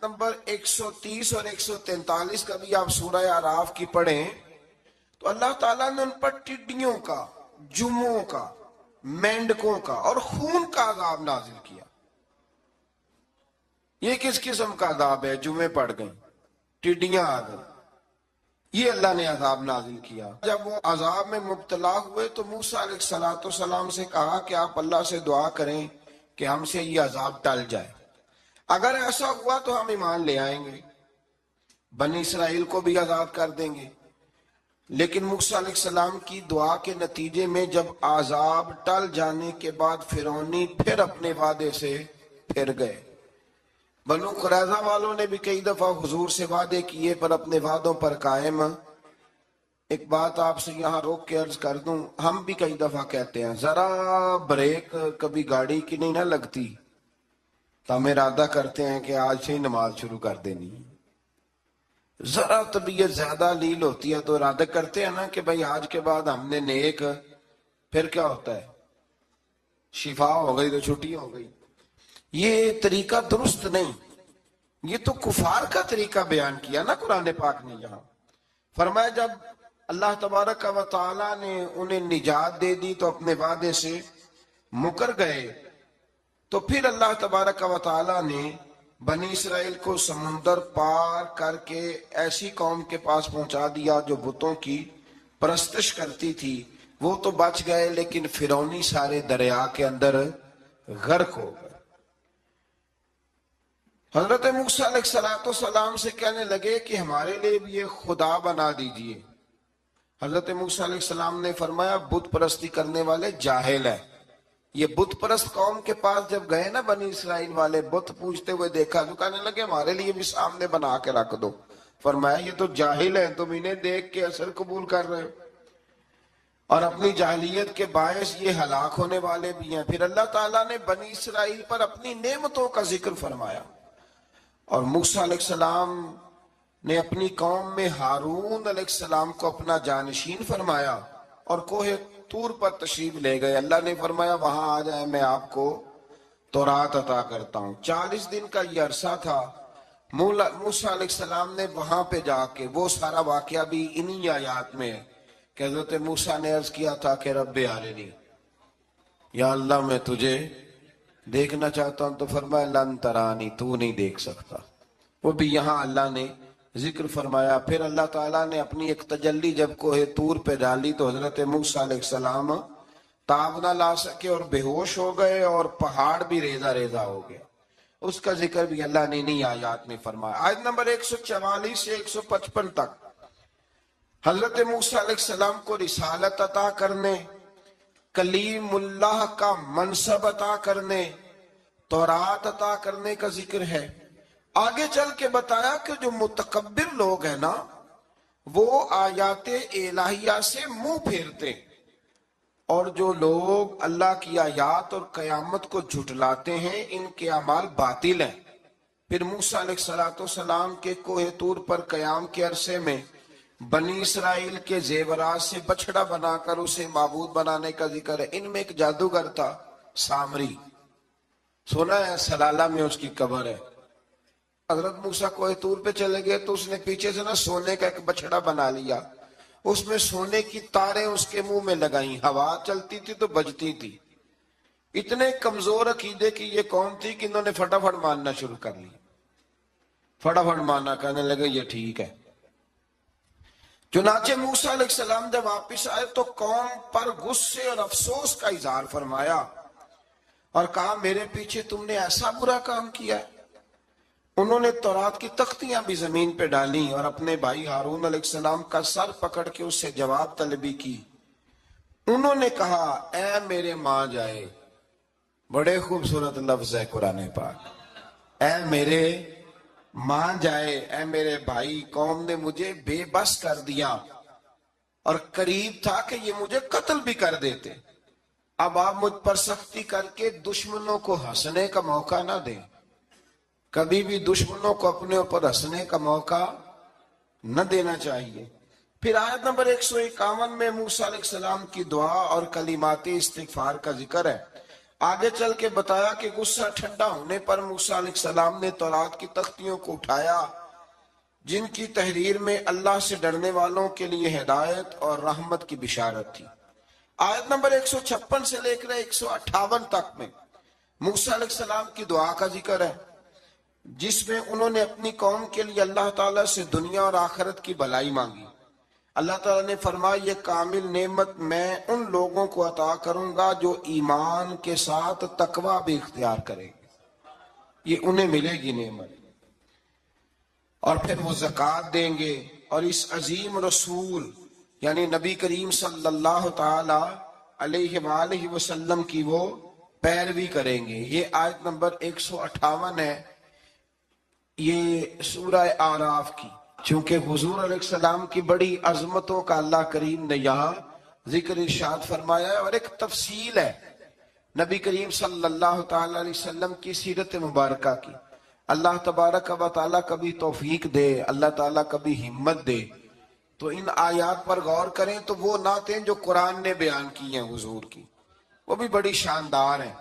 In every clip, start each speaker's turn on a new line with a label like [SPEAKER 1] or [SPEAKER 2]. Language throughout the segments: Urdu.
[SPEAKER 1] نمبر 130 اور 143 کا بھی آپ سورہ اعراف کی پڑھیں تو اللہ تعالیٰ نے ان پر ٹڈیوں کا، جموں کا، مینڈکوں کا اور خون کا عذاب نازل کیا۔ یہ کس قسم کا عذاب ہے؟ جمعے پڑ گئیں، ٹڈیاں آ گئیں، یہ اللہ نے عذاب نازل کیا۔ جب وہ عذاب میں مبتلا ہوئے تو موسیٰ علیہ السلام سے کہا کہ آپ اللہ سے دعا کریں کہ ہم سے یہ عذاب ٹل جائے، اگر ایسا ہوا تو ہم ایمان لے آئیں گے، بنی اسرائیل کو بھی آزاد کر دیں گے۔ لیکن موسیٰ علیہ السلام کی دعا کے نتیجے میں جب عذاب ٹل جانے کے بعد فرعونی پھر اپنے وعدے سے پھر گئے۔ بنو قریظہ والوں نے بھی کئی دفعہ حضور سے وعدے کیے پر اپنے وعدوں پر قائم۔ ایک بات آپ سے یہاں روک کے عرض کر دوں، ہم بھی کئی دفعہ کہتے ہیں ذرا بریک کبھی گاڑی کی نہیں نہ لگتی تو ہم ارادہ کرتے ہیں کہ آج سے ہی نماز شروع کر دینی، ذرا طبیعت زیادہ لیل ہوتی ہے تو ارادہ کرتے ہیں نا کہ بھائی آج کے بعد ہم نے نیک، پھر کیا ہوتا ہے؟ شفا ہو گئی تو چھٹی ہو گئی۔ یہ طریقہ درست نہیں، یہ تو کفار کا طریقہ بیان کیا نا قرآن پاک نے۔ یہاں فرمایا جب اللہ تبارک و تعالی نے انہیں نجات دے دی تو اپنے وعدے سے مکر گئے، تو پھر اللہ تبارک و تعالی نے بنی اسرائیل کو سمندر پار کر کے ایسی قوم کے پاس پہنچا دیا جو بتوں کی پرستش کرتی تھی۔ وہ تو بچ گئے لیکن فرعونی سارے دریا کے اندر غرق ہو گئے۔ حضرت موسیٰ علیہ السلام سے کہنے لگے کہ ہمارے لیے بھی یہ خدا بنا دیجئے۔ حضرت موسیٰ علیہ السلام نے فرمایا بت پرستی کرنے والے جاہل ہیں۔ یہ بت پرست قوم کے پاس جب گئے نا بنی اسرائیل والے، بت پوجتے ہوئے دیکھا تو کہنے لگے ہمارے لیے بھی سامنے بنا کے رکھ دو۔ فرمایا یہ تو جاہل ہیں، تم انہیں دیکھ کے اثر قبول کر رہے ہو، اور اپنی جاہلیت کے باعث یہ ہلاک ہونے والے بھی ہیں۔ پھر اللہ تعالیٰ نے بنی اسرائیل پر اپنی نعمتوں کا ذکر فرمایا، اور موسیٰ علیہ السلام نے اپنی قوم میں ہارون علیہ السلام کو اپنا جانشین فرمایا اور کوہ طور پر تشریف لے گئے۔ اللہ نے فرمایا وہاں آ جائیں، میں آپ کو تورات عطا کرتا ہوں۔ 40 دن کا یہ عرصہ تھا۔ موسیٰ علیہ السلام نے وہاں پہ جا کے، وہ سارا واقعہ بھی انہی آیات میں ہے کہ حضرت موسیٰ نے عرض کیا تھا کہ رب ارنی، یا اللہ میں تجھے دیکھنا چاہتا ہوں، تو فرمایا لن ترانی، تو نہیں دیکھ سکتا۔ وہ بھی یہاں اللہ نے ذکر فرمایا۔ پھر اللہ تعالیٰ نے اپنی ایک تجلی جب کوہ طور پہ ڈالی تو حضرت موسیٰ علیہ السلام تاب نہ لا سکے اور بے ہوش ہو گئے، اور پہاڑ بھی ریزہ ریزہ ہو گیا۔ اس کا ذکر بھی اللہ نے انہی آیات میں فرمایا۔ آیت نمبر 144 سے 155 تک حضرت موسیٰ علیہ السلام کو رسالت عطا کرنے، کلیم اللہ کا منصب عطا کرنے، تورات عطا کرنے کا ذکر ہے۔ آگے چل کے بتایا کہ جو متکبر لوگ ہیں نا، وہ آیات الہیہ سے منہ پھیرتے، اور جو لوگ اللہ کی آیات اور قیامت کو جھٹلاتے ہیں ان کے اعمال باطل ہیں۔ پھر موسیٰ علیہ السلام کے کوہ طور پر قیام کے عرصے میں بنی اسرائیل کے زیورات سے بچڑا بنا کر اسے معبود بنانے کا ذکر ہے۔ ان میں ایک جادوگر تھا سامری، سنا ہے سلالہ میں اس کی قبر ہے۔ حضرت موسیٰ کوہ طور پہ چلے گئے تو اس نے پیچھے سے نا سونے کا ایک بچڑا بنا لیا، اس میں سونے کی تاریں اس کے منہ میں لگائیں، ہوا چلتی تھی تو بجتی تھی۔ اتنے کمزور عقیدے کی یہ قوم تھی کہ انہوں نے فٹافٹ ماننا شروع کر لی، فٹافٹ ماننا، کہنے لگے یہ ٹھیک ہے۔ چنانچہ موسیٰ علیہ السلام جب واپس آئے تو قوم پر غصے اور افسوس کا اظہار فرمایا اور کہا میرے پیچھے تم نے ایسا برا کام کیا ہے۔ انہوں نے تورات کی تختیاں بھی زمین پہ ڈالیں اور اپنے بھائی ہارون علیہ السلام کا سر پکڑ کے اس سے جواب طلبی کی۔ انہوں نے کہا اے میرے ماں جائے، بڑے خوبصورت لفظ ہے قرآن پاک، اے میرے ماں جائے، اے میرے بھائی، قوم نے مجھے بے بس کر دیا اور قریب تھا کہ یہ مجھے قتل بھی کر دیتے۔ اب آپ مجھ پر سختی کر کے دشمنوں کو ہنسنے کا موقع نہ دیں، کبھی بھی دشمنوں کو اپنے اوپر ہنسنے کا موقع نہ دینا چاہیے۔ پھر آیت نمبر 151 میں موسیٰ علیہ السلام کی دعا اور کلمات استغفار کا ذکر ہے۔ آگے چل کے بتایا کہ غصہ ٹھنڈا ہونے پر موسیٰ علیہ السلام نے تورات کی تختیوں کو اٹھایا جن کی تحریر میں اللہ سے ڈرنے والوں کے لیے ہدایت اور رحمت کی بشارت تھی۔ آیت نمبر 156 سے لے کر 158 تک میں موسیٰ علیہ السلام کی دعا کا ذکر ہے، جس میں انہوں نے اپنی قوم کے لیے اللہ تعالیٰ سے دنیا اور آخرت کی بھلائی مانگی۔ اللہ تعالیٰ نے فرمایا یہ کامل نعمت میں ان لوگوں کو عطا کروں گا جو ایمان کے ساتھ تقوی بھی اختیار کریں گے، یہ انہیں ملے گی نعمت، اور پھر وہ زکوٰۃ دیں گے اور اس عظیم رسول یعنی نبی کریم صلی اللہ تعالی علیہ وآلہ وسلم کی وہ پیروی کریں گے۔ یہ آیت نمبر 158 ہے، یہ سورہ اعراف کی۔ چونکہ حضور علیہ السلام کی بڑی عظمتوں کا اللہ کریم نے یہاں ذکر ارشاد فرمایا ہے، اور ایک تفصیل ہے نبی کریم صلی اللہ تعالی علیہ وسلم کی سیرت مبارکہ کی۔ اللہ تبارک و تعالیٰ کبھی توفیق دے، اللہ تعالیٰ کبھی ہمت دے تو ان آیات پر غور کریں تو وہ نعتیں جو قرآن نے بیان کی ہیں حضور کی، وہ بھی بڑی شاندار ہیں۔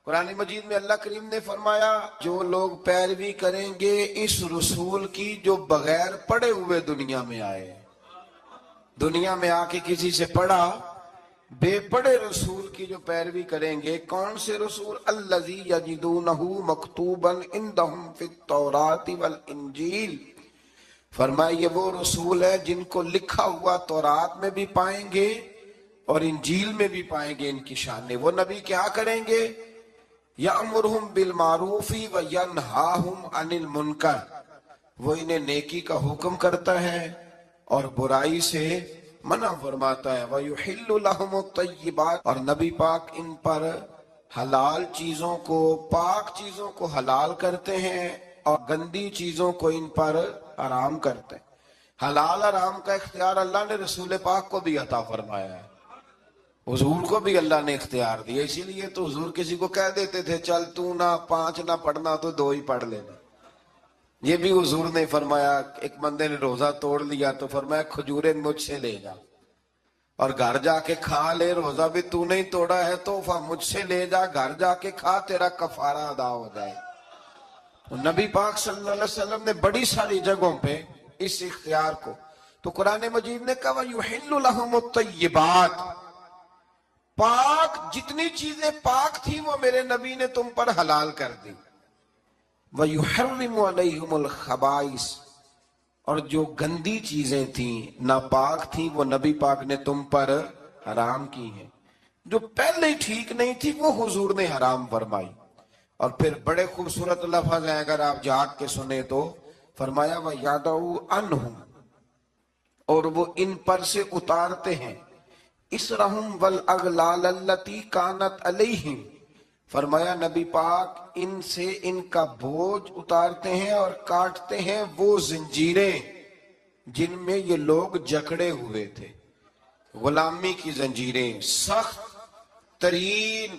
[SPEAKER 1] قرآن مجید میں اللہ کریم نے فرمایا جو لوگ پیروی کریں گے اس رسول کی جو بغیر پڑھے ہوئے دنیا میں آئے، دنیا میں آ کے کسی سے پڑھا، بے پڑھے رسول کی جو پیروی کریں گے۔ کون سے رسول؟ الذی یجدونہ مکتوبا عندہم فی التوراۃ والانجیل، فرمایا یہ وہ رسول ہے جن کو لکھا ہوا تورات میں بھی پائیں گے اور انجیل میں بھی پائیں گے ان کی شان۔ وہ نبی کیا کریں گے؟ یأمرہم بالمعروف وینہاہم عن المنکر، وہ انہیں نیکی کا حکم کرتا ہے اور برائی سے منع فرماتا ہے۔ وَيُحِلُّ لَهُمُ الطَّيِّبَاتِ، اور نبی پاک ان پر حلال چیزوں کو، پاک چیزوں کو حلال کرتے ہیں اور گندی چیزوں کو ان پر حرام کرتے ہیں۔ حلال حرام کا اختیار اللہ نے رسول پاک کو بھی عطا فرمایا ہے، حضور کو بھی اللہ نے اختیار دیا۔ اسی لیے تو حضور کسی کو کہہ دیتے تھے چل تو نہ 5 نہ پڑھنا تو 2 ہی پڑھ لینا، یہ بھی حضور نے فرمایا۔ ایک بندے نے روزہ توڑ لیا تو فرمایا کھجوریں مجھ سے لے جا اور گھر جا کے کھا لے، روزہ بھی تو نہیں توڑا ہے تو مجھ سے لے جا، گھر جا کے کھا، تیرا کفارہ ادا ہو جائے۔ نبی پاک صلی اللہ علیہ وسلم نے بڑی ساری جگہوں پہ اس اختیار کو، تو قرآن مجید نے کہا وَيُحِلُّ لَهُمُ الطَّيِّبَاتِ، پاک جتنی چیزیں پاک تھی وہ میرے نبی نے تم پر حلال کر دی۔ وَيُحَرِّمُ عَلَيْهُمُ الْخَبَائِثِ، اور جو گندی چیزیں تھیں ناپاک تھیں وہ نبی پاک نے تم پر حرام کی ہیں، جو پہلے ہی ٹھیک نہیں تھی وہ حضور نے حرام فرمائی۔ اور پھر بڑے خوبصورت لفظ ہیں اگر آپ جاگ کے سنیں تو، فرمایا وَيَدَعُ عَنْهُمْ، اور وہ ان پر سے اتارتے ہیں، اِسْرَهُمْ وَالْأَغْلَالَ الَّتِي كَانَتْ عَلَيْهِمْ، فرمایا نبی پاک ان سے ان کا بوجھ اتارتے ہیں اور کاٹتے ہیں وہ زنجیریں جن میں یہ لوگ جکڑے ہوئے تھے، غلامی کی زنجیریں، سخت ترین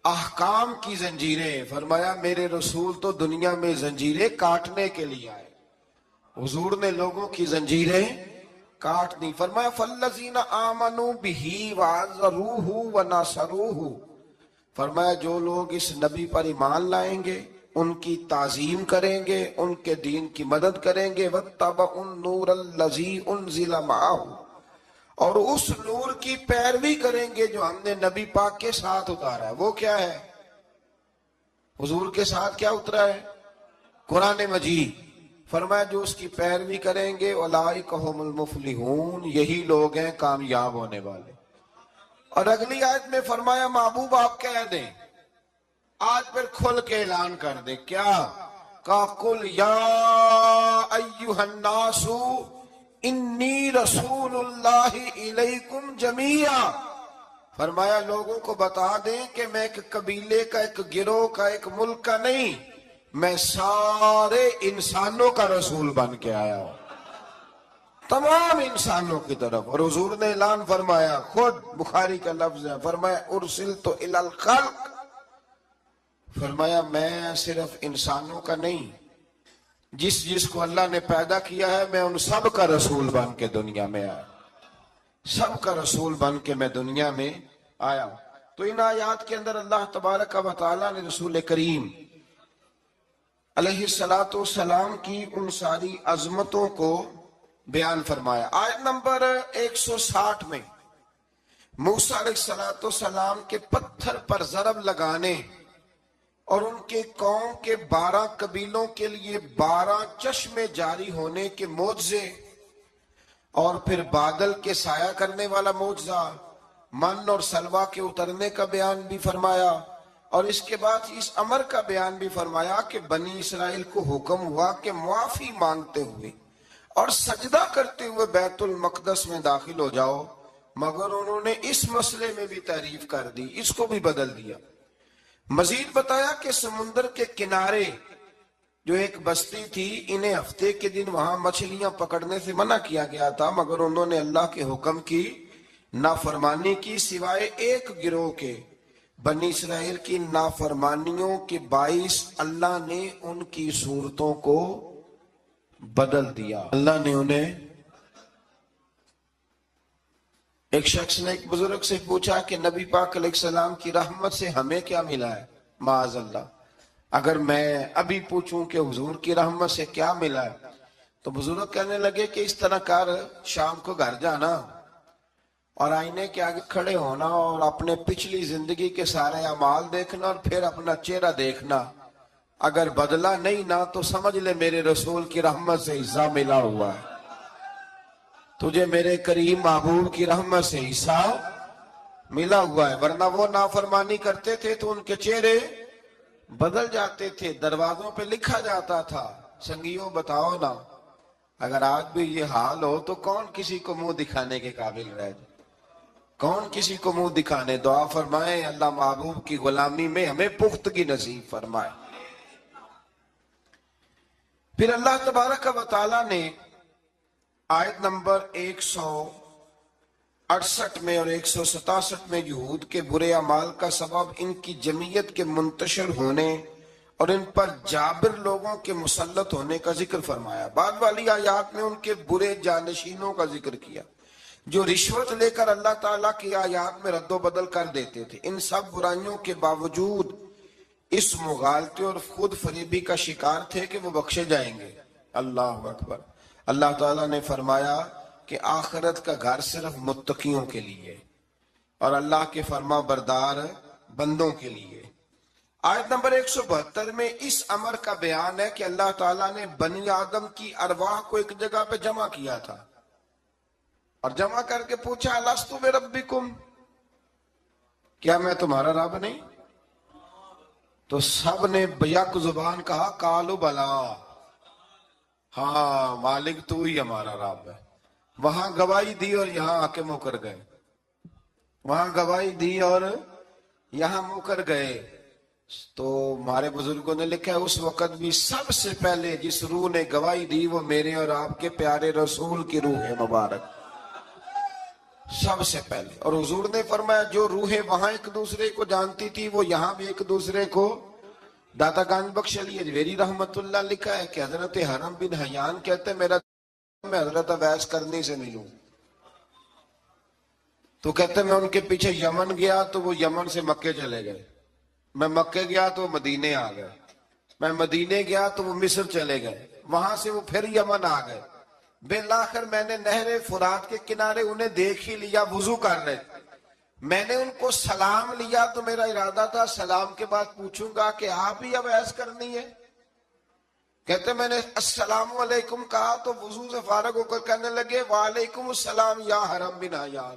[SPEAKER 1] احکام کی زنجیریں۔ فرمایا میرے رسول تو دنیا میں زنجیریں کاٹنے کے لیے آئے، حضور نے لوگوں کی زنجیریں کاٹ دی۔ فرمایا فَالَّذِينَ آمَنُوا بِهِ وَعَزَّرُوهُ وَنَصَرُوهُ، فرمایا جو لوگ اس نبی پر ایمان لائیں گے، ان کی تعظیم کریں گے، ان کے دین کی مدد کریں گے، وَاتَّبَعُوا النُّورَ الَّذِي أُنزِلَ مَعَهُ، اور اس نور کی پیروی کریں گے جو ہم نے نبی پاک کے ساتھ اتارا ہے۔ وہ کیا ہے؟ حضور کے ساتھ کیا اترا ہے؟ قرآن مجید۔ فرمایا جو اس کی پیروی کریں گے اولئک ھم المفلحون، یہی لوگ ہیں کامیاب ہونے والے۔ اور اگلی آیت میں فرمایا محبوب آپ کہہ دیں، آج پھر کھل کے اعلان کر دیں، کیا کہ قل یا ایھا الناس انی رسول اللہ الیکم جمیعا، فرمایا لوگوں کو بتا دیں کہ میں ایک قبیلے کا، ایک گروہ کا، ایک ملک کا نہیں، میں سارے انسانوں کا رسول بن کے آیا ہوں، تمام انسانوں کی طرف۔ اور حضور نے اعلان فرمایا، خود بخاری کا لفظ ہے، فرمایا ارسلت الی الخلق، فرمایا میں صرف انسانوں کا نہیں، جس کو اللہ نے پیدا کیا ہے میں ان سب کا رسول بن کے دنیا میں آیا، سب کا رسول بن کے میں دنیا میں آیا ہوں۔ تو ان آیات کے اندر اللہ تبارک و تعالیٰ نے رسول کریم علیہ الصلوۃ والسلام کی ان ساری عظمتوں کو بیان فرمایا۔ آیت نمبر 160 میں موسیٰ علیہ السلام کے پتھر پر ضرب لگانے اور ان کے قوم کے 12 قبیلوں کے لیے 12 چشمے جاری ہونے کے معجزے، اور پھر بادل کے سایہ کرنے والا معجزہ، من اور سلوہ کے اترنے کا بیان بھی فرمایا، اور اس کے بعد اس امر کا بیان بھی فرمایا کہ بنی اسرائیل کو حکم ہوا کہ معافی مانگتے ہوئے اور سجدہ کرتے ہوئے بیت المقدس میں داخل ہو جاؤ، مگر انہوں نے اس مسئلے میں بھی تعریف کر دی، اس کو بھی بدل دیا۔ مزید بتایا کہ سمندر کے کنارے جو ایک بستی تھی، انہیں ہفتے کے دن وہاں مچھلیاں پکڑنے سے منع کیا گیا تھا، مگر انہوں نے اللہ کے حکم کی نافرمانی کی، سوائے ایک گروہ کے۔ بنی اسرائیل کی نافرمانیوں کے باعث اللہ نے ان کی صورتوں کو بدل دیا۔ اللہ نے انہیں، ایک شخص نے ایک بزرگ سے پوچھا کہ نبی پاک علیہ السلام کی رحمت سے ہمیں کیا ملا ہے؟ معاذ اللہ، اگر میں ابھی پوچھوں کہ حضور کی رحمت سے کیا ملا ہے، تو بزرگ کہنے لگے کہ اس طرح کر، شام کو گھر جانا اور آئینے کے آگے کھڑے ہونا اور اپنے پچھلی زندگی کے سارے اعمال دیکھنا اور پھر اپنا چہرہ دیکھنا، اگر بدلا نہیں نہ تو سمجھ لے میرے رسول کی رحمت سے حصہ ملا ہوا ہے، تجھے میرے کریم محبوب کی رحمت سے حصہ ملا ہوا ہے۔ ورنہ وہ نافرمانی کرتے تھے تو ان کے چہرے بدل جاتے تھے، دروازوں پہ لکھا جاتا تھا۔ سنگیوں بتاؤ نا، اگر آج بھی یہ حال ہو تو کون کسی کو منہ دکھانے کے قابل رہ جائے؟ کون کسی کو منہ دکھانے؟ دعا فرمائیں اللہ محبوب کی غلامی میں ہمیں پختگی نصیب فرمائے۔ پھر اللہ تبارک و تعالیٰ نے آیت نمبر 168 میں اور 167 میں یہود کے برے اعمال کا سبب ان کی جمعیت کے منتشر ہونے اور ان پر جابر لوگوں کے مسلط ہونے کا ذکر فرمایا۔ بعد والی آیات میں ان کے برے جانشینوں کا ذکر کیا جو رشوت لے کر اللہ تعالیٰ کی آیات میں رد و بدل کر دیتے تھے۔ ان سب برائیوں کے باوجود اس مغالطے اور خود فریبی کا شکار تھے کہ وہ بخشے جائیں گے۔ اللہ اکبر۔ اللہ تعالیٰ نے فرمایا کہ آخرت کا گھر صرف متقیوں کے لیے اور اللہ کے فرما بردار بندوں کے لیے۔ آیت نمبر 172 میں اس امر کا بیان ہے کہ اللہ تعالیٰ نے بنی آدم کی ارواح کو ایک جگہ پہ جمع کیا تھا اور جمع کر کے پوچھا الستو بربکم، کیا میں تمہارا رب نہیں؟ تو سب نے بیک زبان کہا قالوا بلا، ہاں مالک تو ہی ہمارا رب ہے۔ وہاں گواہی دی اور یہاں آ کے مکر گئے، وہاں گواہی دی اور یہاں مکر گئے۔ تو ہمارے بزرگوں نے لکھا ہے اس وقت بھی سب سے پہلے جس روح نے گواہی دی وہ میرے اور آپ کے پیارے رسول کی روح ہے مبارک، سب سے پہلے۔ اور حضور نے فرمایا جو روحیں وہاں ایک دوسرے کو جانتی تھی وہ یہاں بھی ایک دوسرے کو۔ داتا گنج بخش علی اجویری رحمت اللہ لکھا ہے کہ حضرت حرم بن حیان کہتے میرا میں حضرت اویس کرنی سے ملوں، تو کہتے میں ان کے پیچھے یمن گیا تو وہ یمن سے مکے چلے گئے، میں مکے گیا تو مدینے آ گئے، میں مدینے گیا تو وہ مصر چلے گئے، وہاں سے وہ پھر یمن آ گئے، بالآخر میں نے نہر فرات کے کنارے انہیں دیکھ ہی لیا، وضو کر رہے، میں نے ان کو سلام لیا تو میرا ارادہ تھا سلام کے بعد پوچھوں گا کہ آپ ہی اویس کرنی ہے؟ کہتے میں نے السلام علیکم کہا تو وضو سے فارغ ہو کر کہنے لگے وعلیکم السلام یا حرم بن حیان۔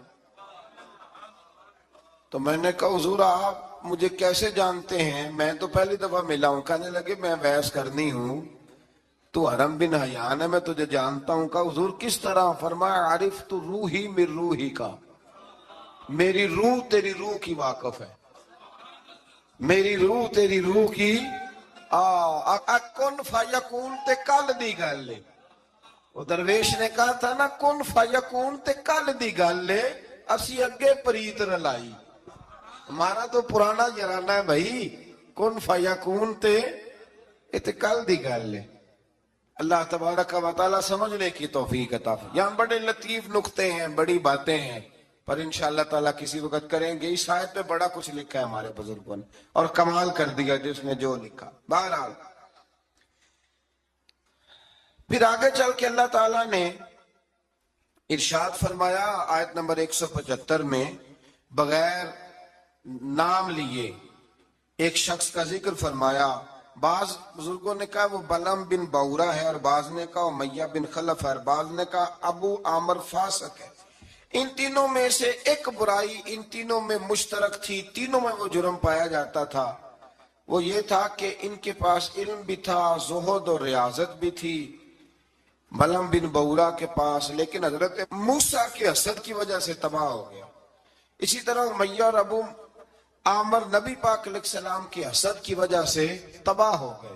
[SPEAKER 1] تو میں نے کہا حضور آپ مجھے کیسے جانتے ہیں؟ میں تو پہلی دفعہ ملا ہوں۔ کہنے لگے میں اویس کرنی ہوں، تو حرم بن حیان ہے، میں تجھے جانتا ہوں۔ کہا حضور کس طرح؟ فرمایا عرفت روحی من روحی کا، میری روح تیری روح کی واقف ہے، میری روح تیری روح کی کن فیکون تے کل دی گل لے۔ وہ درویش نے کہا تھا نا کن فیکون تے کل دی گل لے، اسی اگے پریت رلائی۔ ہمارا تو پرانا یارانہ ہے بھائی، کن فیکون تے کل دی گل لے۔ اللہ تبارک و تعالیٰ سمجھنے کی توفیق عطا فرمائے۔ یہاں بڑے لطیف نقطے ہیں، بڑی باتیں ہیں، پر انشاءاللہ تعالیٰ کسی وقت کریں گے. اس آیت پہ بڑا کچھ لکھا ہے ہمارے بزرگوں نے اور کمال کر دیا جس نے جو لکھا. بہرحال پھر آگے چل کے اللہ تعالیٰ نے ارشاد فرمایا آیت نمبر 175 میں بغیر نام لیے ایک شخص کا ذکر فرمایا. بعض بزرگوں نے کہا وہ بلم بن بورا ہے اور بعض نے کہا امیہ بن خلف ہے اور بعض نے کہا ابو عامر فاسق ہے. ان تینوں میں سے ایک برائی ان تینوں میں مشترک تھی, تینوں میں وہ جرم پایا جاتا تھا. وہ یہ تھا کہ ان کے پاس علم بھی تھا, زہد اور ریاضت بھی تھی بلم بن بورا کے پاس, لیکن حضرت موسیٰ کے حسد کی وجہ سے تباہ ہو گیا. اسی طرح امیہ اور ابو عامر نبی پاک علیہ السلام کے حسد کی وجہ سے تباہ ہو گئے.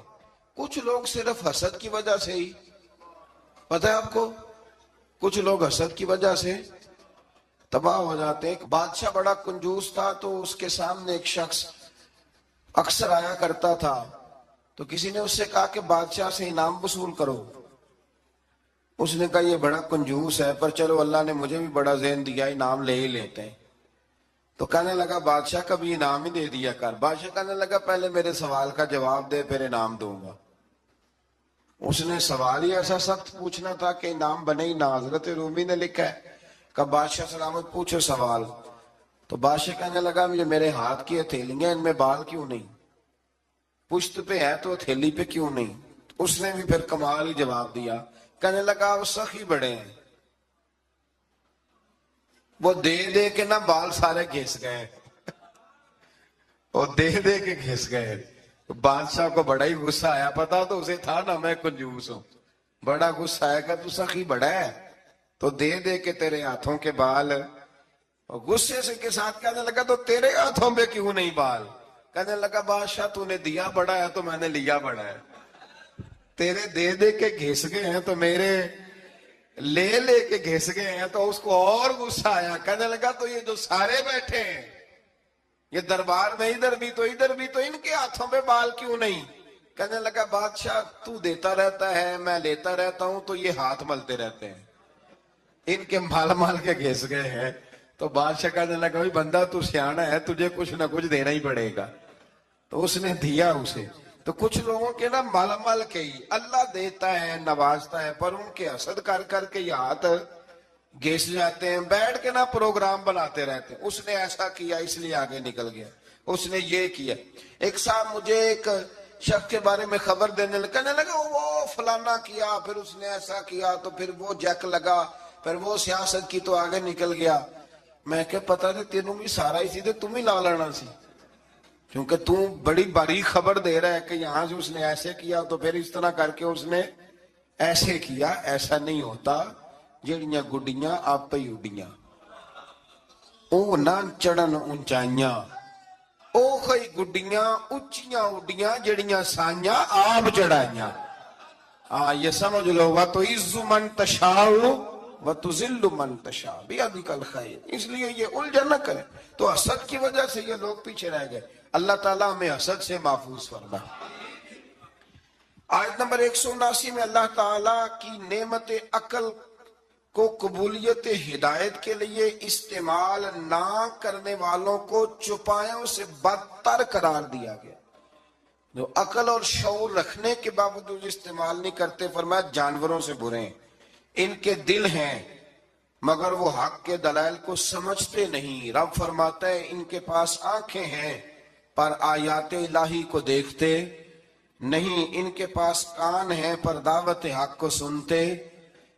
[SPEAKER 1] کچھ لوگ صرف حسد کی وجہ سے ہی, پتہ ہے آپ کو, کچھ لوگ حسد کی وجہ سے تباہ ہو جاتے ہیں. ایک بادشاہ بڑا کنجوس تھا تو اس کے سامنے ایک شخص اکثر آیا کرتا تھا, تو کسی نے اس سے کہا کہ بادشاہ سے انعام وصول کرو. اس نے کہا یہ بڑا کنجوس ہے, پر چلو اللہ نے مجھے بھی بڑا ذہن دیا, انعام لے ہی لیتے ہیں. تو کہنے لگا بادشاہ کا بھی انعام ہی دے دیا کر. بادشاہ کہنے لگا پہلے میرے سوال کا جواب دے پھر انعام دوں گا. اس نے سوال ہی ایسا سخت پوچھنا تھا کہ انعام بنے ہی نہ. حضرت رومی نے لکھا ہے کہ بادشاہ سلامت پوچھو سوال. تو بادشاہ کہنے لگا یہ میرے ہاتھ کی ہتھیلیاں, ان میں بال کیوں نہیں, پشت پہ ہے تو ہتھیلی پہ کیوں نہیں. اس نے بھی پھر کمال ہی جواب دیا, کہنے لگا وہ سخی بڑے ہیں, وہ دے دے کے نا بال سارے گھس گئے, وہ دے دے کے گھس گئے. بادشاہ کو بڑا ہی غصہ آیا, پتا تو اسے تھا نا میں کنجوس ہوں, بڑا غصہ آیا کہ تو سخی بڑا ہے تو دے دے کے تیرے ہاتھوں کے بال. اور غصے سے کے ساتھ کہنے لگا تو تیرے ہاتھوں میں کیوں نہیں بال. کہنے لگا بادشاہ تو نے دیا بڑا ہے تو میں نے لیا بڑا ہے, تیرے دے دے کے گھس گئے ہیں تو میرے لے لے کے گھس گئے ہیں. تو اس کو اور غصہ آیا, کہنے لگا تو یہ جو سارے بیٹھے ہیں یہ دربار میں ادھر بھی تو ادھر بھی, تو ان کے ہاتھوں پہ بال کیوں نہیں. کہنے لگا بادشاہ تو دیتا رہتا ہے میں لیتا رہتا ہوں تو یہ ہاتھ ملتے رہتے ہیں, ان کے مال مال کے گھس گئے ہیں. تو بادشاہ کہنے لگا بھائی بندہ تو سیانا ہے, تجھے کچھ نہ کچھ دینا ہی پڑے گا. تو اس نے دیا اسے. تو کچھ لوگوں کے نا مال مال کے ہی اللہ دیتا ہے نوازتا ہے, پر ان کے حسد کر کر کے یہ ہاتھ گھس جاتے ہیں, بیٹھ کے نا پروگرام بناتے رہتے ہیں. اس نے ایسا کیا اس لیے آگے نکل گیا, اس نے یہ کیا. ایک صاحب مجھے ایک شخص کے بارے میں خبر دینے لگا, کہنے لگا وہ فلانا کیا, پھر اس نے ایسا کیا, تو پھر وہ جیک لگا, پھر وہ سیاست کی تو آگے نکل گیا. میں کہ پتا تھا تینوں بھی سارا اسی تھے, تم ہی لا لینا سی, کیونکہ تم بڑی باری خبر دے رہا ہے کہ یہاں سے اس نے ایسے کیا تو پھر اس طرح کر کے اس نے ایسے کیا. ایسا نہیں ہوتا, جڑیاں گڈیاں آپ ہی اڈیاں, او نہ چڑھن اونچائیاں, او کئی گڈیاں اچیاں اڈیاں جڑیاں سائیاں آپ چڑھائیاں. یہ سمجھ لو, وَتُعِزُّ مَن تَشَاءُ وَتُذِلُّ مَن تَشَاءُ بِيَدِكَ الْخَيْرُ. اس لیے یہ الجھن نہ کریں. تو حسد کی وجہ سے یہ لوگ پیچھے رہ گئے. اللہ تعالیٰ ہمیں حسد سے محفوظ فرمائے. آیت نمبر 179 میں اللہ تعالیٰ کی نعمت عقل کو قبولیت ہدایت کے لیے استعمال نہ کرنے والوں کو چوپایوں سے بدتر قرار دیا گیا. جو عقل اور شعور رکھنے کے باوجود استعمال نہیں کرتے, فرمایا جانوروں سے برے ہیں. ان کے دل ہیں مگر وہ حق کے دلائل کو سمجھتے نہیں. رب فرماتا ہے ان کے پاس آنکھیں ہیں پر آیات الہی کو دیکھتے نہیں, ان کے پاس کان ہیں پر دعوت حق کو سنتے.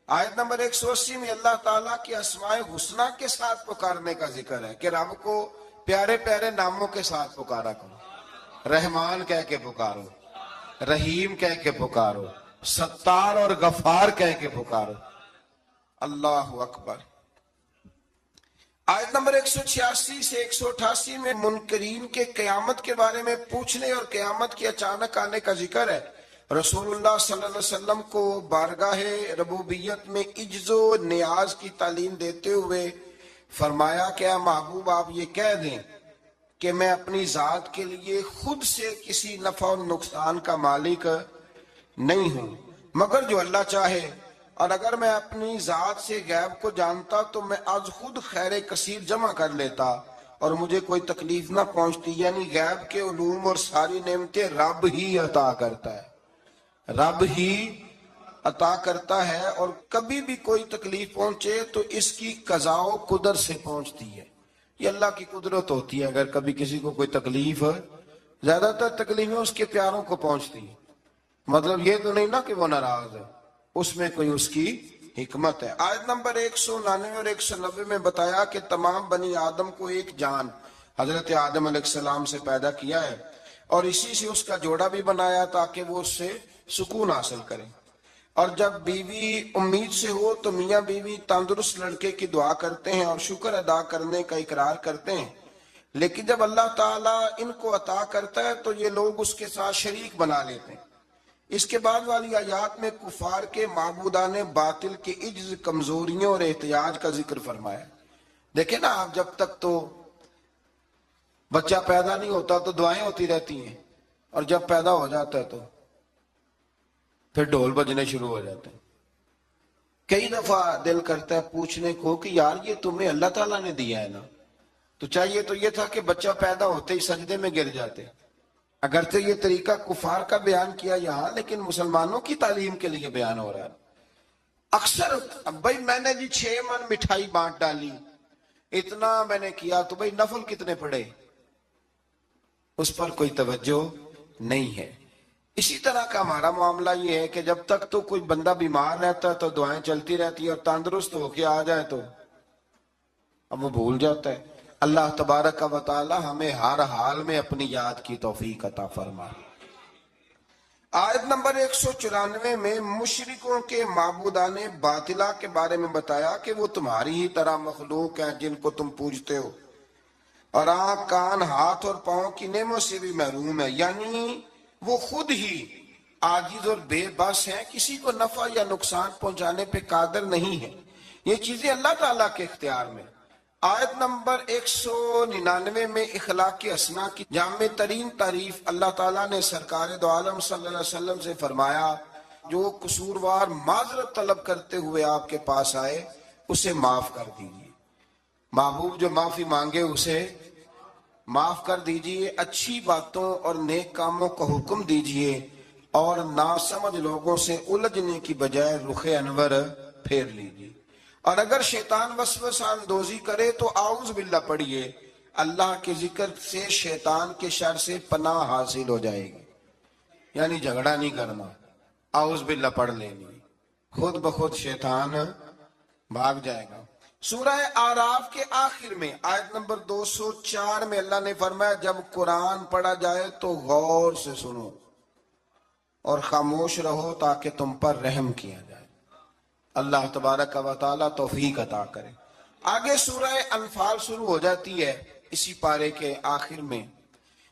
[SPEAKER 1] آیت نمبر 180 میں اللہ تعالیٰ کی اسماء حسنہ کے ساتھ پکارنے کا ذکر ہے کہ رب کو پیارے پیارے ناموں کے ساتھ پکارا کرو. رحمان کہہ کے پکارو, رحیم کہہ کے پکارو, ستار اور غفار کہہ کے پکارو. اللہ اکبر. آیت نمبر 186 سے 188 میں منکرین کے قیامت کے بارے میں پوچھنے اور قیامت کے اچانک آنے کا ذکر ہے. رسول اللہ صلی اللہ علیہ وسلم کو بارگاہ ربوبیت میں عجز و نیاز کی تعلیم دیتے ہوئے فرمایا کہ اے محبوب آپ یہ کہہ دیں کہ میں اپنی ذات کے لیے خود سے کسی نفع و نقصان کا مالک نہیں ہوں مگر جو اللہ چاہے, اور اگر میں اپنی ذات سے غیب کو جانتا تو میں آج خود خیر کثیر جمع کر لیتا اور مجھے کوئی تکلیف نہ پہنچتی. یعنی غیب کے علوم اور ساری نعمتیں رب ہی عطا کرتا ہے، رب ہی عطا کرتا ہے، اور کبھی بھی کوئی تکلیف پہنچے تو اس کی قضاء و قدر سے پہنچتی ہے. یہ اللہ کی قدرت ہوتی ہے. اگر کبھی کسی کو کوئی تکلیف، زیادہ تر تکلیفیں اس کے پیاروں کو پہنچتی ہیں. مطلب یہ تو نہیں نا کہ وہ ناراض ہے، اس میں کوئی اس کی حکمت ہے. آیت نمبر 199 اور 190 میں بتایا کہ تمام بنی آدم کو ایک جان حضرت آدم علیہ السلام سے پیدا کیا ہے اور اسی سے اس کا جوڑا بھی بنایا تاکہ وہ اس سے سکون حاصل کرے. اور جب بیوی امید سے ہو تو میاں بیوی تندرست لڑکے کی دعا کرتے ہیں اور شکر ادا کرنے کا اقرار کرتے ہیں. لیکن جب اللہ تعالیٰ ان کو عطا کرتا ہے تو یہ لوگ اس کے ساتھ شریک بنا لیتے ہیں. اس کے بعد والی آیات میں کفار کے معبودان باطل کے عجز، کمزوریوں اور احتیاج کا ذکر فرمایا. دیکھیں نا آپ، جب تک تو بچہ پیدا نہیں ہوتا تو دعائیں ہوتی رہتی ہیں، اور جب پیدا ہو جاتا ہے تو پھر ڈھول بجنے شروع ہو جاتے ہیں. کئی دفعہ دل کرتا ہے پوچھنے کو کہ یار یہ تمہیں اللہ تعالیٰ نے دیا ہے نا، تو چاہیے تو یہ تھا کہ بچہ پیدا ہوتے ہی سجدے میں گر جاتے. اگرچہ یہ طریقہ کفار کا بیان کیا یہاں، لیکن مسلمانوں کی تعلیم کے لیے بیان ہو رہا ہے. اکثر بھائی میں نے جی 6 من مٹھائی بانٹ ڈالی، اتنا میں نے کیا، تو بھائی نفل کتنے پڑے، اس پر کوئی توجہ نہیں ہے. اسی طرح کا ہمارا معاملہ یہ ہے کہ جب تک تو کوئی بندہ بیمار رہتا ہے تو دعائیں چلتی رہتی ہے، اور تندرست ہو کے آ جائے تو اب وہ بھول جاتا ہے. اللہ تبارک و تعالی ہمیں ہر حال میں اپنی یاد کی توفیق عطا فرمائے. آیت نمبر 194 میں مشرکوں کے معبودان باطلہ کے بارے میں بتایا کہ وہ تمہاری ہی طرح مخلوق ہیں جن کو تم پوجتے ہو، اور آنکھ، کان، ہاتھ اور پاؤں کی نعموں سے بھی محروم ہے. یعنی وہ خود ہی عاجز اور بے بس ہیں، کسی کو نفع یا نقصان پہنچانے پہ قادر نہیں ہے. یہ چیزیں اللہ تعالیٰ کے اختیار میں. آیت نمبر 199 میں اخلاق اسنا کی جامع ترین تعریف اللہ تعالیٰ نے سرکار دو عالم صلی اللہ علیہ وسلم سے فرمایا، جو قصوروار معذرت طلب کرتے ہوئے آپ کے پاس آئے اسے معاف کر دیجیے. محبوب جو معافی مانگے اسے معاف کر دیجیے، اچھی باتوں اور نیک کاموں کا حکم دیجیے، اور ناسمجھ لوگوں سے الجھنے کی بجائے رخ انور پھیر لیجیے. اور اگر شیطان وسوسہ اندوزی کرے تو اعوذ باللہ پڑھیے، اللہ کے ذکر سے شیطان کے شر سے پناہ حاصل ہو جائے گی. یعنی جھگڑا نہیں کرنا، اعوذ باللہ پڑھ لینی، خود بخود شیطان بھاگ جائے گا. سورہ اعراف کے آخر میں آیت نمبر 204 میں اللہ نے فرمایا، جب قرآن پڑھا جائے تو غور سے سنو اور خاموش رہو تاکہ تم پر رحم کیا جائے. اللہ تبارک و تعالی توفیق عطا کرے. آگے سورہ انفال شروع ہو جاتی ہے اسی پارے کے آخر میں.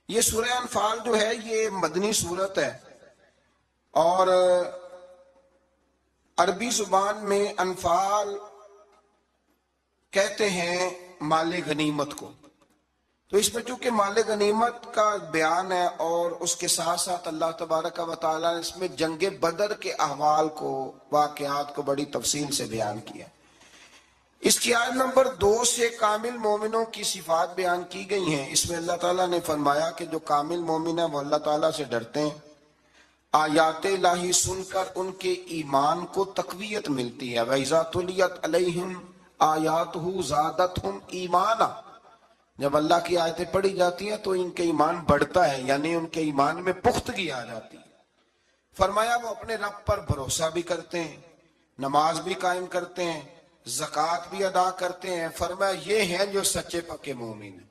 [SPEAKER 1] یہ سورہ انفال جو ہے یہ مدنی سورت ہے، اور عربی زبان میں انفال کہتے ہیں مال غنیمت کو. تو اس میں چونکہ مال غنیمت کا بیان ہے، اور اس کے ساتھ ساتھ اللہ تبارک و تعالیٰ نے اس میں جنگ بدر کے احوال کو، واقعات کو بڑی تفصیل سے بیان کیا. اس کی آیت نمبر 2 سے کامل مومنوں کی صفات بیان کی گئی ہیں. اس میں اللہ تعالیٰ نے فرمایا کہ جو کامل مومن ہیں وہ اللہ تعالیٰ سے ڈرتے ہیں، آیات الہی سن کر ان کے ایمان کو تقویت ملتی ہے. وَإِذَا تُلِيَتْ عَلَيْهِمْ آیاتُهُ زَادَتْهُمْ ایمانا، جب اللہ کی آیتیں پڑھی جاتی ہیں تو ان کے ایمان بڑھتا ہے، یعنی ان کے ایمان میں پختگی آ جاتی ہے. فرمایا وہ اپنے رب پر بھروسہ بھی کرتے ہیں، نماز بھی قائم کرتے ہیں، زکوٰۃ بھی ادا کرتے ہیں. فرمایا یہ ہیں جو سچے پکے مومن ہیں.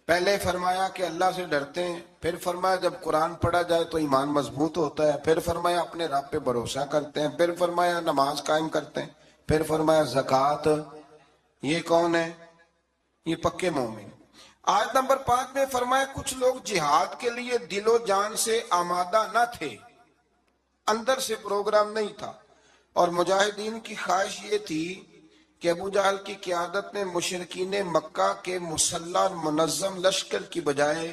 [SPEAKER 1] پہلے فرمایا کہ اللہ سے ڈرتے ہیں، پھر فرمایا جب قرآن پڑھا جائے تو ایمان مضبوط ہوتا ہے، پھر فرمایا اپنے رب پہ بھروسہ کرتے ہیں، پھر فرمایا نماز قائم کرتے ہیں، پھر فرمایا زکوٰۃ. یہ کون ہے؟ یہ پکے مومن. آیت نمبر 5 میں فرمایا کچھ لوگ جہاد کے لیے دل و جان سے آمادہ نہ تھے، اندر سے پروگرام نہیں تھا، اور مجاہدین کی خواہش یہ تھی کہ ابو جہل کی قیادت میں مشرکین مکہ کے مسلح منظم لشکر کی بجائے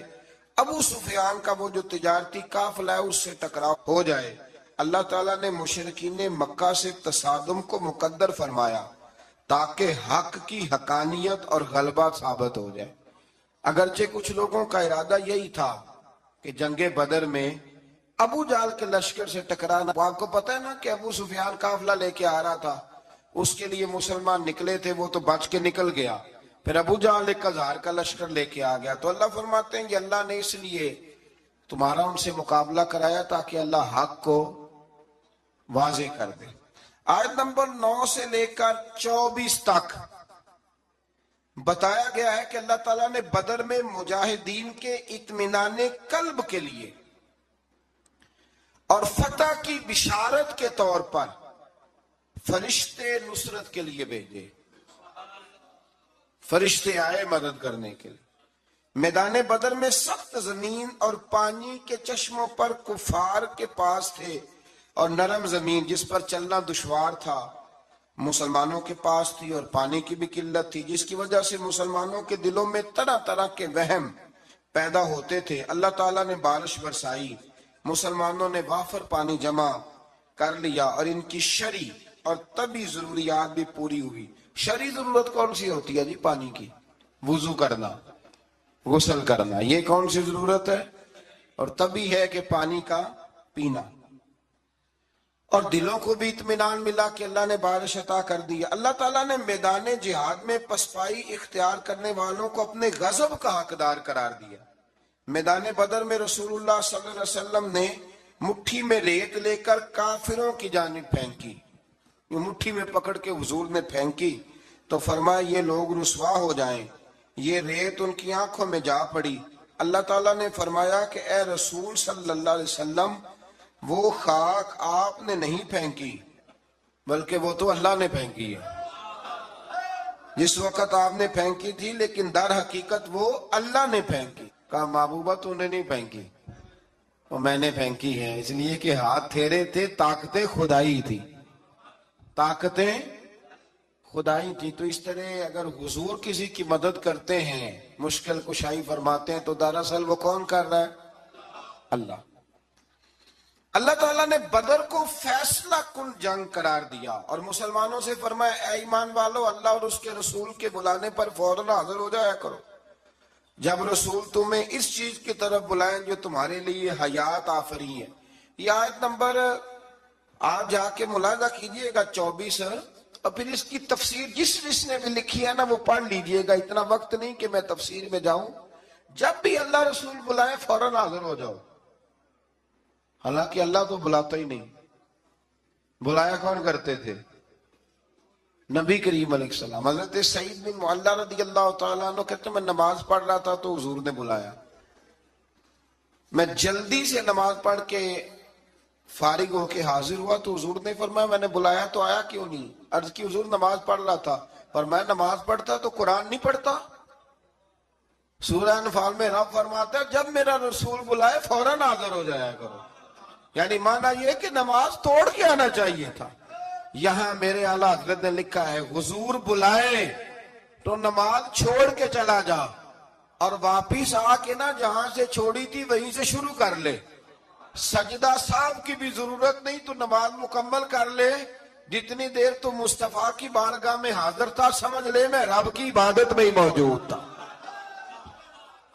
[SPEAKER 1] ابو سفیان کا وہ جو تجارتی قافلہ ہے اس سے ٹکراؤ ہو جائے. اللہ تعالیٰ نے مشرکین مکہ سے تصادم کو مقدر فرمایا تاکہ حق کی حقانیت اور غلبہ ثابت ہو جائے۔ اگرچہ کچھ لوگوں کا ارادہ یہی تھا کہ جنگ بدر میں ابو جہل کے لشکر سے ٹکرانا، آپ کو پتہ ہے نا کہ ابو سفیان قافلہ لے کے آ رہا تھا، اس کے لیے مسلمان نکلے تھے، وہ تو بچ کے نکل گیا، پھر ابو جہل 1000 کا لشکر لے کے آ گیا۔ تو اللہ فرماتے ہیں کہ اللہ نے اس لیے تمہارا ان سے مقابلہ کرایا تاکہ اللہ حق کو واضح کر دے۔ آیت نمبر 9 سے لے کر 24 تک بتایا گیا ہے کہ اللہ تعالیٰ نے بدر میں مجاہدین کے اطمینان قلب کے لیے اور فتح کی بشارت کے طور پر فرشتے نصرت کے لیے بھیجے۔ فرشتے آئے مدد کرنے کے لیے۔ میدان بدر میں سخت زمین اور پانی کے چشموں پر کفار کے پاس تھے، اور نرم زمین جس پر چلنا دشوار تھا مسلمانوں کے پاس تھی، اور پانی کی بھی قلت تھی، جس کی وجہ سے مسلمانوں کے دلوں میں طرح طرح کے وہم پیدا ہوتے تھے۔ اللہ تعالیٰ نے بارش برسائی، مسلمانوں نے وافر پانی جمع کر لیا، اور ان کی شرعی اور طبی ضروریات بھی پوری ہوئی۔ شرعی ضرورت کون سی ہوتی ہے جی؟ پانی کی، وضو کرنا، غسل کرنا، یہ کون سی ضرورت ہے؟ اور طبی ہے کہ پانی کا پینا۔ اور دلوں کو بھی اطمینان ملا کہ اللہ نے بارش عطا کر دی۔ اللہ تعالیٰ نے میدان جہاد میں پسپائی اختیار کرنے والوں کو اپنے غضب کا حقدار قرار دیا۔ میدان بدر میں رسول اللہ صلی اللہ علیہ وسلم نے مٹھی میں ریت لے کر کافروں کی جانب پھینکی، یہ مٹھی میں پکڑ کے حضور نے پھینکی تو فرمایا یہ لوگ رسوا ہو جائیں، یہ ریت ان کی آنکھوں میں جا پڑی۔ اللہ تعالیٰ نے فرمایا کہ اے رسول صلی اللہ علیہ وسلم، وہ خاک آپ نے نہیں پھینکی بلکہ وہ تو اللہ نے پھینکی ہے۔ جس وقت آپ نے پھینکی تھی لیکن در حقیقت وہ اللہ نے پھینکی۔ کہا محبوبہ تو نے نہیں پھینکی، وہ میں نے پھینکی ہے، اس لیے کہ ہاتھ تھیرے تھے، طاقتیں خدائی تھی، طاقتیں خدائی تھی۔ تو اس طرح اگر حضور کسی کی مدد کرتے ہیں، مشکل کشائی فرماتے ہیں، تو دراصل وہ کون کر رہا ہے؟ اللہ۔ اللہ تعالیٰ نے بدر کو فیصلہ کن جنگ قرار دیا اور مسلمانوں سے فرمایا اے ایمان والو، اللہ اور اس کے رسول کے بلانے پر فوراً حاضر ہو جایا کرو جب رسول تمہیں اس چیز کی طرف بلائیں جو تمہارے لیے حیات آفری ہے۔ یہ آیت نمبر آپ جا کے ملاحظہ کیجئے گا 24، اور پھر اس کی تفسیر جس نے بھی لکھی ہے نا وہ پڑھ لیجئے گا، اتنا وقت نہیں کہ میں تفسیر میں جاؤں۔ جب بھی اللہ رسول بلائیں فوراً حاضر ہو جاؤ۔ حالانکہ اللہ تو بلاتا ہی نہیں، بلایا کون کرتے تھے؟ نبی کریم علیہ السلام۔ حضرت سعید بن معلہ رضی اللہ تعالیٰ عنہ کہتے ہیں میں نماز پڑھ رہا تھا تو حضور نے بلایا، میں جلدی سے نماز پڑھ کے فارغ ہو کے حاضر ہوا تو حضور نے فرمایا میں نے بلایا تو آیا کیوں نہیں؟ عرض کی حضور نماز پڑھ رہا تھا، اور میں نماز پڑھتا تو قرآن نہیں پڑھتا؟ سورہ انفال میں رب فرماتا ہے جب میرا رسول بلائے فوراً حاضر ہو جایا کرو، یعنی معنی یہ کہ نماز توڑ کے آنا چاہیے تھا۔ یہاں میرے اعلیٰ حضرت نے لکھا ہے حضور بلائے تو نماز چھوڑ کے چلا جا، اور واپس آ کے نہ جہاں سے چھوڑی تھی وہیں سے شروع کر لے، سجدہ صاحب کی بھی ضرورت نہیں، تو نماز مکمل کر لے۔ جتنی دیر تو مصطفیٰ کی بارگاہ میں حاضر تھا سمجھ لے میں رب کی عبادت میں ہی موجود تھا۔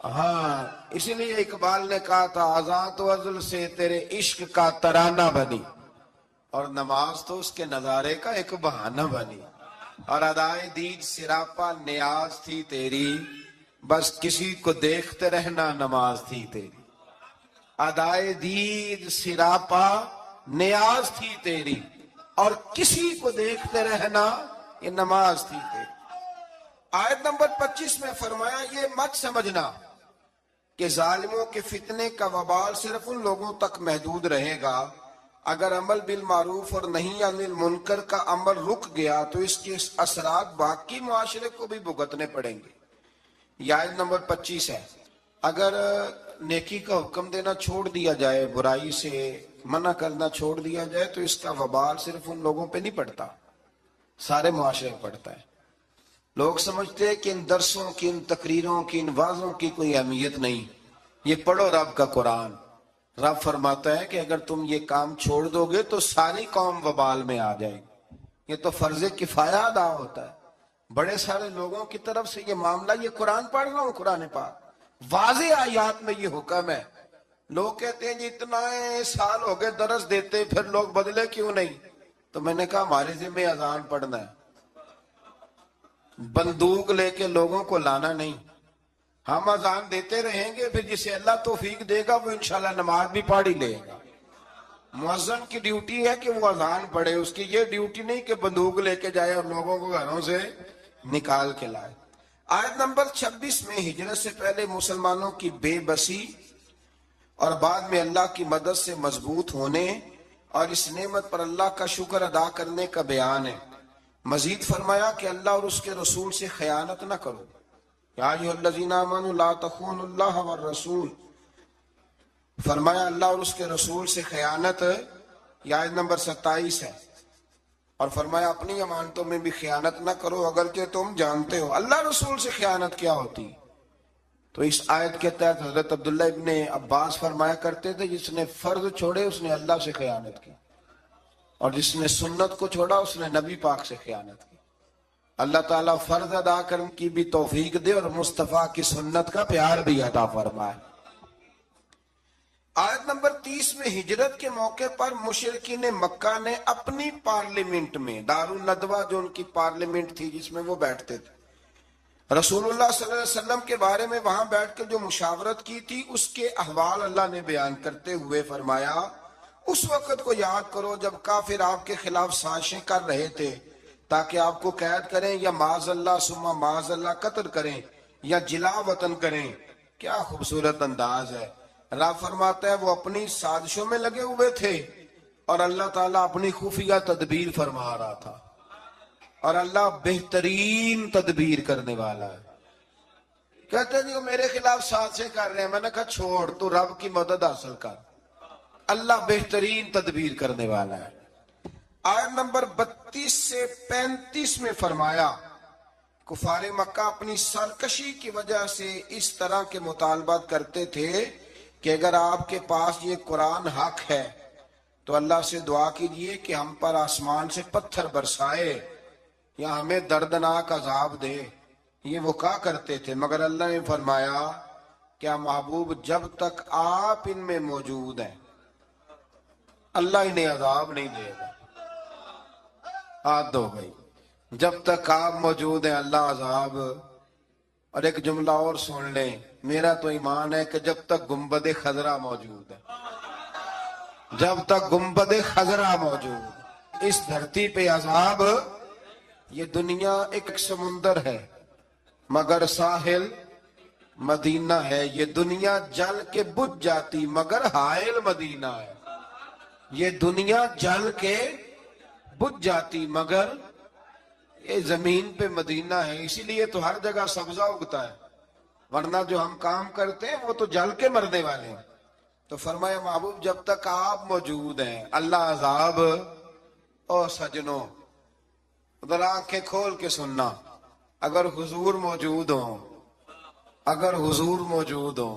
[SPEAKER 1] ہاں اس لیے اقبال نے کہا تھا اذان تو ازل سے تیرے عشق کا ترانہ بنی، اور نماز تو اس کے نظارے کا ایک بہانہ بنی، اور ادائے دید سراپا نیاز تھی تیری، بس کسی کو دیکھتے رہنا نماز تھی تیری۔ ادائے دید سراپا نیاز تھی تیری، اور کسی کو دیکھتے رہنا یہ نماز تھی تیری۔ آیت نمبر 25 میں فرمایا یہ مت سمجھنا کہ ظالموں کے فتنے کا وبال صرف ان لوگوں تک محدود رہے گا، اگر عمل بالمعروف اور نہیں عن المنکر کا عمل رک گیا تو اس کے اثرات باقی معاشرے کو بھی بھگتنے پڑیں گے۔ یہ آیت نمبر 25 ہے۔ اگر نیکی کا حکم دینا چھوڑ دیا جائے، برائی سے منع کرنا چھوڑ دیا جائے، تو اس کا وبال صرف ان لوگوں پہ نہیں پڑتا، سارے معاشرے میں پڑتا ہے۔ لوگ سمجھتے ہیں کہ ان درسوں کی، ان تقریروں کی، ان وعظوں کی کوئی اہمیت نہیں، یہ پڑھو رب کا قرآن، رب فرماتا ہے کہ اگر تم یہ کام چھوڑ دو گے تو ساری قوم وبال میں آ جائے گی۔ یہ تو فرض کفایہ ادا ہوتا ہے۔ بڑے سارے لوگوں کی طرف سے یہ معاملہ، یہ قرآن پڑھ رہا ہوں، قرآن پاک واضح آیات میں یہ حکم ہے۔ لوگ کہتے ہیں جی اتنا سال ہو گئے درس دیتے، پھر لوگ بدلے کیوں نہیں؟ تو میں نے کہا ہمارے ذمہ اذان پڑھنا ہے، بندوق لے کے لوگوں کو لانا نہیں۔ ہم اذان دیتے رہیں گے، پھر جسے اللہ توفیق دے گا وہ انشاءاللہ نماز بھی پڑھ ہی لے گا۔ مؤذن کی ڈیوٹی ہے کہ وہ اذان پڑھے، اس کی یہ ڈیوٹی نہیں کہ بندوق لے کے جائے اور لوگوں کو گھروں سے نکال کے لائے۔ آیت نمبر 26 میں ہجرت سے پہلے مسلمانوں کی بے بسی اور بعد میں اللہ کی مدد سے مضبوط ہونے اور اس نعمت پر اللہ کا شکر ادا کرنے کا بیان ہے۔ مزید فرمایا کہ اللہ اور اس کے رسول سے خیانت نہ کرو، یا ایھا الذین آمنوا لا تخونوا اللہ والرسول۔ فرمایا اللہ اور اس کے رسول سے خیانت، یہ آیت نمبر 27 ہے۔ اور فرمایا اپنی امانتوں میں بھی خیانت نہ کرو اگرچہ تم جانتے ہو۔ اللہ رسول سے خیانت کیا ہوتی؟ تو اس آیت کے تحت حضرت عبداللہ ابن عباس فرمایا کرتے تھے جس نے فرض چھوڑے اس نے اللہ سے خیانت کی، اور جس نے سنت کو چھوڑا اس نے نبی پاک سے خیانت کی۔ اللہ تعالیٰ فرض ادا کرنے کی بھی توفیق دے اور مصطفیٰ کی سنت کا پیار بھی عطا فرمائے۔ آیت نمبر 30 میں ہجرت کے موقع پر مشرکین مکہ نے اپنی پارلیمنٹ میں، دارالندوہ جو ان کی پارلیمنٹ تھی جس میں وہ بیٹھتے تھے، رسول اللہ صلی اللہ علیہ وسلم کے بارے میں وہاں بیٹھ کے جو مشاورت کی تھی اس کے احوال اللہ نے بیان کرتے ہوئے فرمایا اس وقت کو یاد کرو جب کافر آپ کے خلاف سازشیں کر رہے تھے تاکہ آپ کو قید کریں یا معاذ اللہ ثم معاذ اللہ قتل کریں یا جلا وطن کریں۔ کیا خوبصورت انداز ہے۔ رب فرماتا ہے وہ اپنی سازشوں میں لگے ہوئے تھے اور اللہ تعالیٰ اپنی خفیہ تدبیر فرما رہا تھا، اور اللہ بہترین تدبیر کرنے والا ہے۔ کہتے ہیں وہ میرے خلاف سازشیں کر رہے ہیں، میں نے کہا چھوڑ، تو رب کی مدد حاصل کر، اللہ بہترین تدبیر کرنے والا ہے۔ آیت نمبر 32 سے 35 میں فرمایا کفار مکہ اپنی سرکشی کی وجہ سے اس طرح کے مطالبات کرتے تھے کہ اگر آپ کے پاس یہ قرآن حق ہے تو اللہ سے دعا کیجئے کہ ہم پر آسمان سے پتھر برسائے یا ہمیں دردناک عذاب دے۔ یہ وہ کہا کرتے تھے، مگر اللہ نے فرمایا کیا محبوب جب تک آپ ان میں موجود ہیں اللہ انہیں عذاب نہیں دے گا۔ ہاتھ دو بھائی، جب تک آپ موجود ہیں اللہ عذاب۔ اور ایک جملہ اور سن لیں، میرا تو ایمان ہے کہ جب تک گنبد خضرا موجود ہے، جب تک گنبد خضرا موجود، اس دھرتی پہ عذاب۔ یہ دنیا ایک سمندر ہے مگر ساحل مدینہ ہے، یہ دنیا جل کے بجھ جاتی مگر حائل مدینہ ہے، یہ دنیا جل کے بجھ جاتی مگر یہ زمین پہ مدینہ ہے۔ اسی لیے تو ہر جگہ سبزہ اگتا ہے، ورنہ جو ہم کام کرتے ہیں وہ تو جل کے مرنے والے ہیں۔ تو فرمایا محبوب جب تک آپ موجود ہیں اللہ عذاب۔ او سجنوں ذرا آنکھیں کھول کے سننا، اگر حضور موجود ہوں، اگر حضور موجود ہوں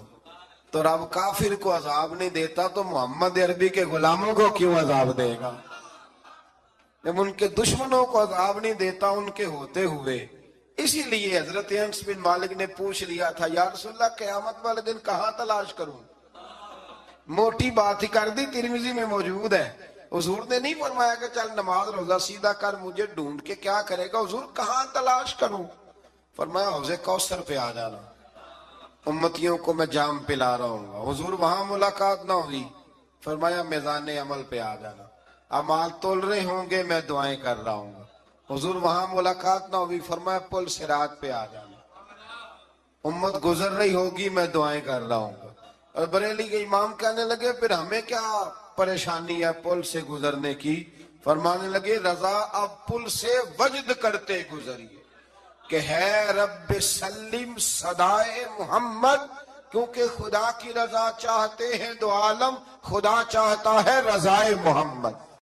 [SPEAKER 1] تو رب کافر کو عذاب نہیں دیتا تو محمد عربی کے غلاموں کو کیوں عذاب دے گا؟ جب ان کے دشمنوں کو عذاب نہیں دیتا ان کے ہوتے ہوئے۔ اسی لیے حضرت انس بن مالک نے پوچھ لیا تھا یا رسول اللہ قیامت والے دن کہاں تلاش کروں؟ موٹی بات ہی کر دی، ترمذی میں موجود ہے۔ حضور نے نہیں فرمایا کہ چل نماز روزہ سیدھا کر، مجھے ڈھونڈ کے کیا کرے گا؟ حضور کہاں تلاش کروں؟ فرمایا حوض کوثر پہ آ جانا، امتیوں کو میں جام پلا رہا ہوں گا۔ حضور وہاں ملاقات نہ ہوئی، فرمایا میزان عمل پہ آ جانا، اعمال تول رہے ہوں گے میں دعائیں کر رہا ہوں گا۔ حضور وہاں ملاقات نہ ہوئی، فرمایا پل صراط پہ آ جانا، امت گزر رہی ہوگی میں دعائیں کر رہا ہوں گا۔ اور بریلی کے امام کہنے لگے پھر ہمیں کیا پریشانی ہے پل سے گزرنے کی؟ فرمانے لگے رضا اب پل سے وجد کرتے گزریے کہ ہے رب سلم صدائے محمد، کیونکہ خدا کی رضا چاہتے ہیں دو عالم، خدا چاہتا ہے رضائے محمد۔